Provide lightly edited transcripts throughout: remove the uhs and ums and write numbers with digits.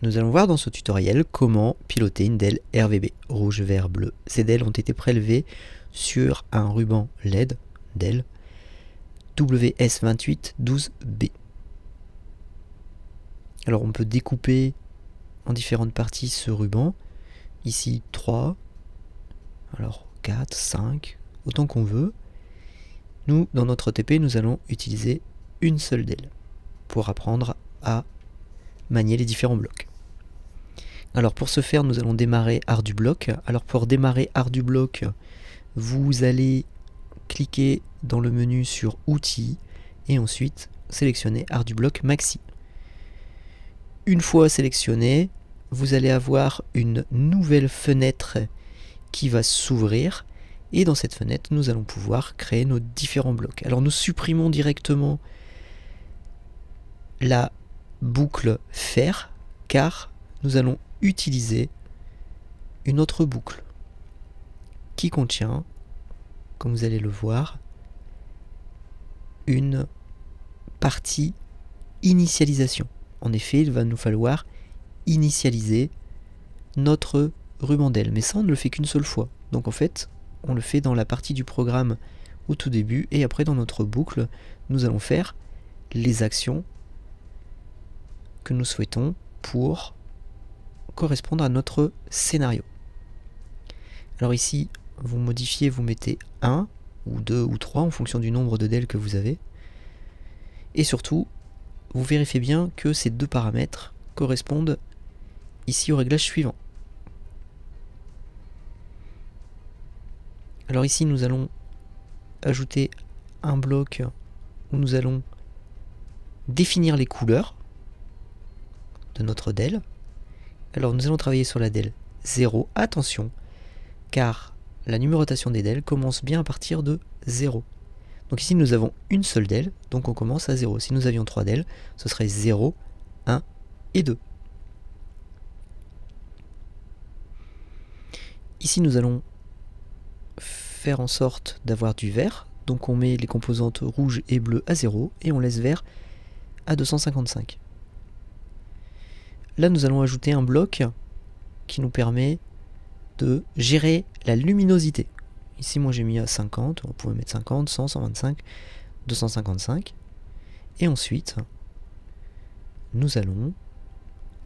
Nous allons voir dans ce tutoriel comment piloter une DEL RVB, rouge, vert, bleu. Ces DEL ont été prélevées sur un ruban LED DEL WS2812B. Alors on peut découper en différentes parties ce ruban. Ici 3, alors 4, 5, autant qu'on veut. Nous, dans notre TP, nous allons utiliser une seule DEL pour apprendre à manier les différents blocs. Alors pour ce faire, nous allons démarrer ArduBlock. Alors pour démarrer ArduBlock, vous allez cliquer dans le menu sur Outils et ensuite sélectionner ArduBlock Maxi. Une fois sélectionné, vous allez avoir une nouvelle fenêtre qui va s'ouvrir et dans cette fenêtre, nous allons pouvoir créer nos différents blocs. Alors nous supprimons directement la boucle fer car nous allons utiliser une autre boucle qui contient, comme vous allez le voir, une partie initialisation. En effet, il va nous falloir initialiser notre ruban DEL, mais ça on ne le fait qu'une seule fois. Donc en fait, on le fait dans la partie du programme au tout début et après dans notre boucle, nous allons faire les actions que nous souhaitons pour correspondre à notre scénario. Alors ici, vous modifiez, vous mettez 1 ou 2 ou 3 en fonction du nombre de DEL que vous avez. Et surtout, vous vérifiez bien que ces deux paramètres correspondent ici au réglage suivant. Alors ici, nous allons ajouter un bloc où nous allons définir les couleurs de notre DEL. Alors nous allons travailler sur la DEL 0. Attention, car la numérotation des DEL commence bien à partir de 0. Donc ici nous avons une seule DEL, donc on commence à 0. Si nous avions 3 DEL, ce serait 0, 1 et 2. Ici nous allons faire en sorte d'avoir du vert, donc on met les composantes rouge et bleu à 0 et on laisse vert à 255. Là nous allons ajouter un bloc qui nous permet de gérer la luminosité. Ici moi j'ai mis à 50, on pouvait mettre 50, 100, 125, 255. Et ensuite, nous allons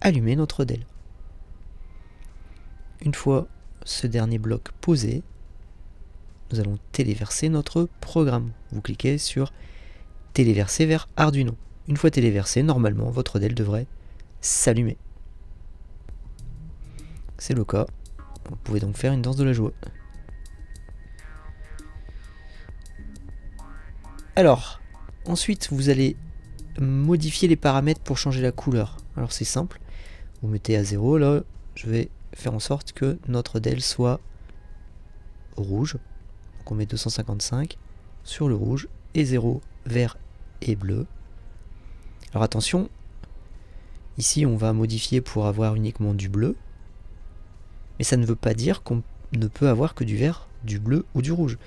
allumer notre DEL. Une fois ce dernier bloc posé, nous allons téléverser notre programme. Vous cliquez sur téléverser vers Arduino. Une fois téléversé, normalement votre DEL devrait s'allumer. C'est le cas. Vous pouvez donc faire une danse de la joie. Alors, ensuite vous allez modifier les paramètres pour changer la couleur. Alors c'est simple, vous mettez à 0, là je vais faire en sorte que notre DEL soit rouge. Donc on met 255 sur le rouge et 0, vert et bleu. Alors attention, ici on va modifier pour avoir uniquement du bleu, mais ça ne veut pas dire qu'on ne peut avoir que du vert, du bleu ou du rouge.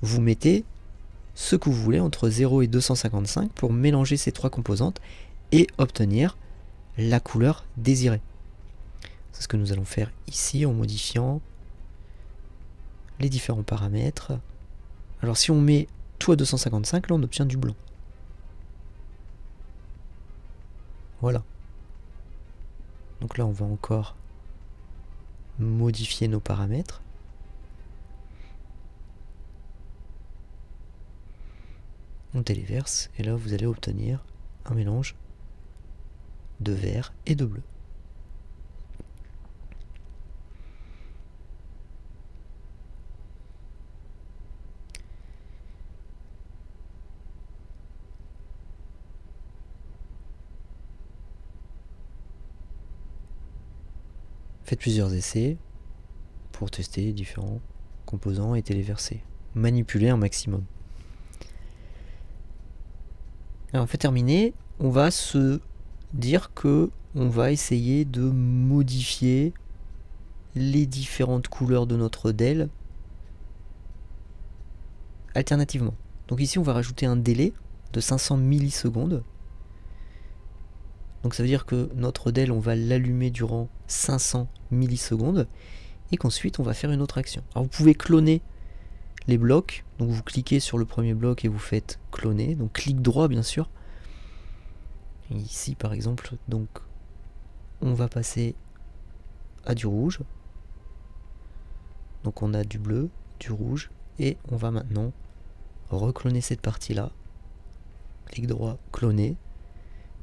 Vous mettez ce que vous voulez entre 0 et 255 pour mélanger ces trois composantes et obtenir la couleur désirée. C'est ce que nous allons faire ici en modifiant les différents paramètres. Alors si on met tout à 255, là on obtient du blanc. Voilà. Donc là on va encore modifier nos paramètres. On téléverse et là vous allez obtenir un mélange de vert et de bleu. Faites plusieurs essais pour tester les différents composants et téléverser. Manipulez un maximum. Alors, une fois terminé, on va se dire que on va essayer de modifier les différentes couleurs de notre DEL alternativement. Donc ici on va rajouter un délai de 500 millisecondes Donc ça veut dire que notre DEL, on va l'allumer durant 500 millisecondes et qu'ensuite on va faire une autre action. Alors vous pouvez cloner les blocs, donc vous cliquez sur le premier bloc et vous faites cloner, donc clic droit bien sûr. Et ici par exemple, donc on va passer à du rouge. Donc on a du bleu, du rouge, et on va maintenant recloner cette partie-là. Clic droit, cloner.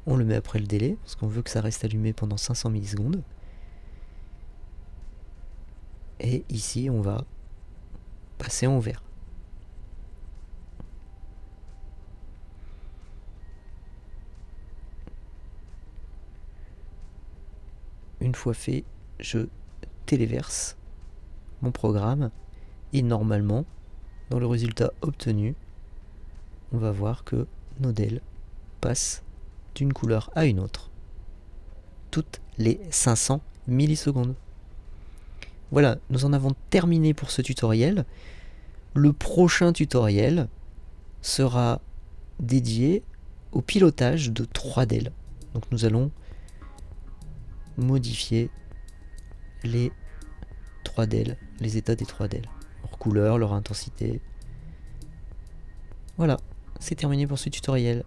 On le met après le délai, parce qu'on veut que ça reste allumé pendant 500 millisecondes. Et ici, on va passer en vert. Une fois fait, je téléverse mon programme et normalement, dans le résultat obtenu, on va voir que nos DEL passent d'une couleur à une autre toutes les 500 millisecondes. Voilà, nous en avons terminé pour ce tutoriel. Le prochain tutoriel sera dédié au pilotage de 3 DEL. Donc nous allons modifier les 3 DEL, les états des 3 DEL, leur couleur, leur intensité. Voilà, c'est terminé pour ce tutoriel.